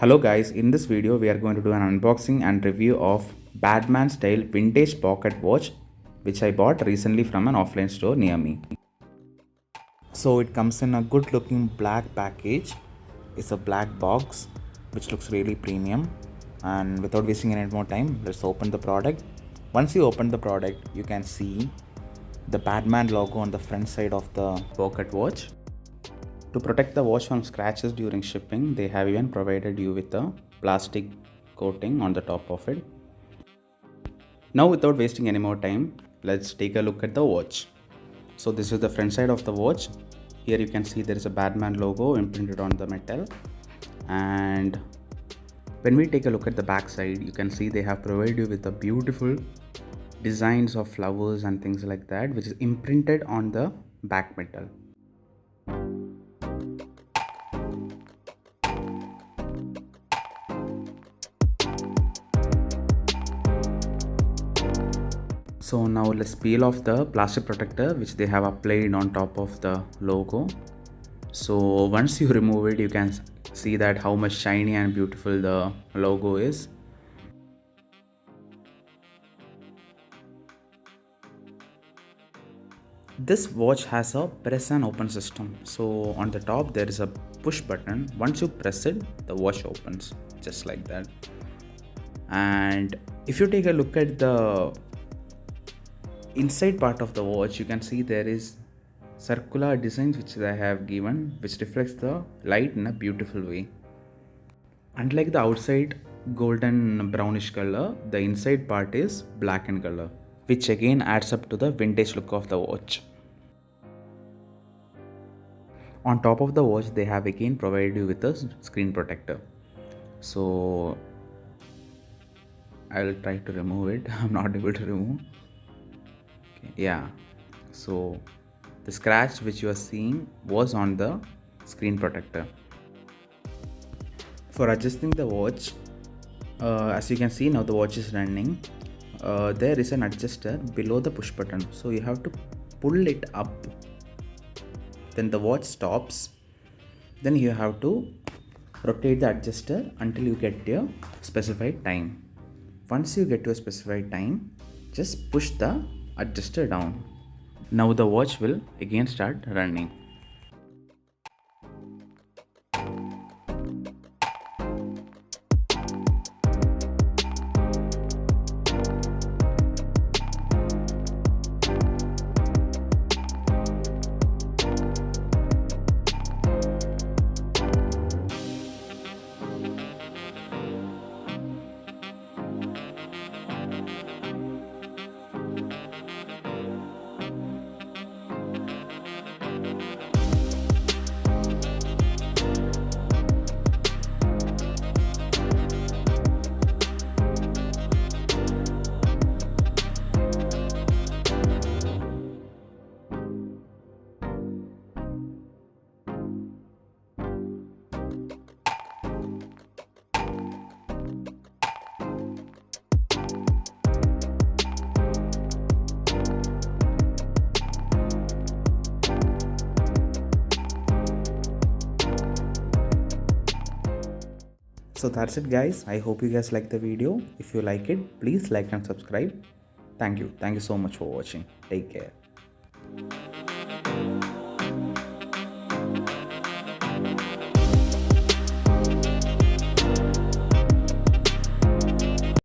Hello guys, in this video we are going to do an unboxing and review of Batman style vintage pocket watch which I bought recently from an offline store near me. So it comes in a good looking black package. It's a black box which looks really premium, and without wasting any more time, let's open the product. Once you open the product, you can see the Batman logo on the front side of the pocket watch. To protect the watch from scratches during shipping, they have even provided you with a plastic coating on the top of it. Now without wasting any more time, let's take a look at the watch. So this is the front side of the watch. Here you can see there is a Batman logo imprinted on the metal, and when we take a look at the back side, you can see they have provided you with a beautiful designs of flowers and things like that, which is imprinted on the back metal. So now let's peel off the plastic protector which they have applied on top of the logo. So once you remove it, you can see that how much shiny and beautiful the logo is. This watch has a press and open system. So on the top there is a push button. Once you press it, the watch opens just like that. And if you take a look at the inside part of the watch, you can see there is circular designs which they have given, which reflects the light in a beautiful way. Unlike the outside golden brownish color, the inside part is black in color, which again adds up to the vintage look of the watch. On top of the watch, they have again provided you with a screen protector. So I will try to remove it. I'm not able to remove. Okay, yeah, so the scratch which you are seeing was on the screen protector. For adjusting the watch, as you can see now the watch is running. There is an adjuster below the push button, so you have to pull it up, then the watch stops, then you have to rotate the adjuster until you get your specified time. Once you get to a specified time, just push the adjuster down. Now the watch will again start running. So that's it guys. I hope you guys like the video. If you like it, please like and subscribe. Thank you so much for watching. Take care.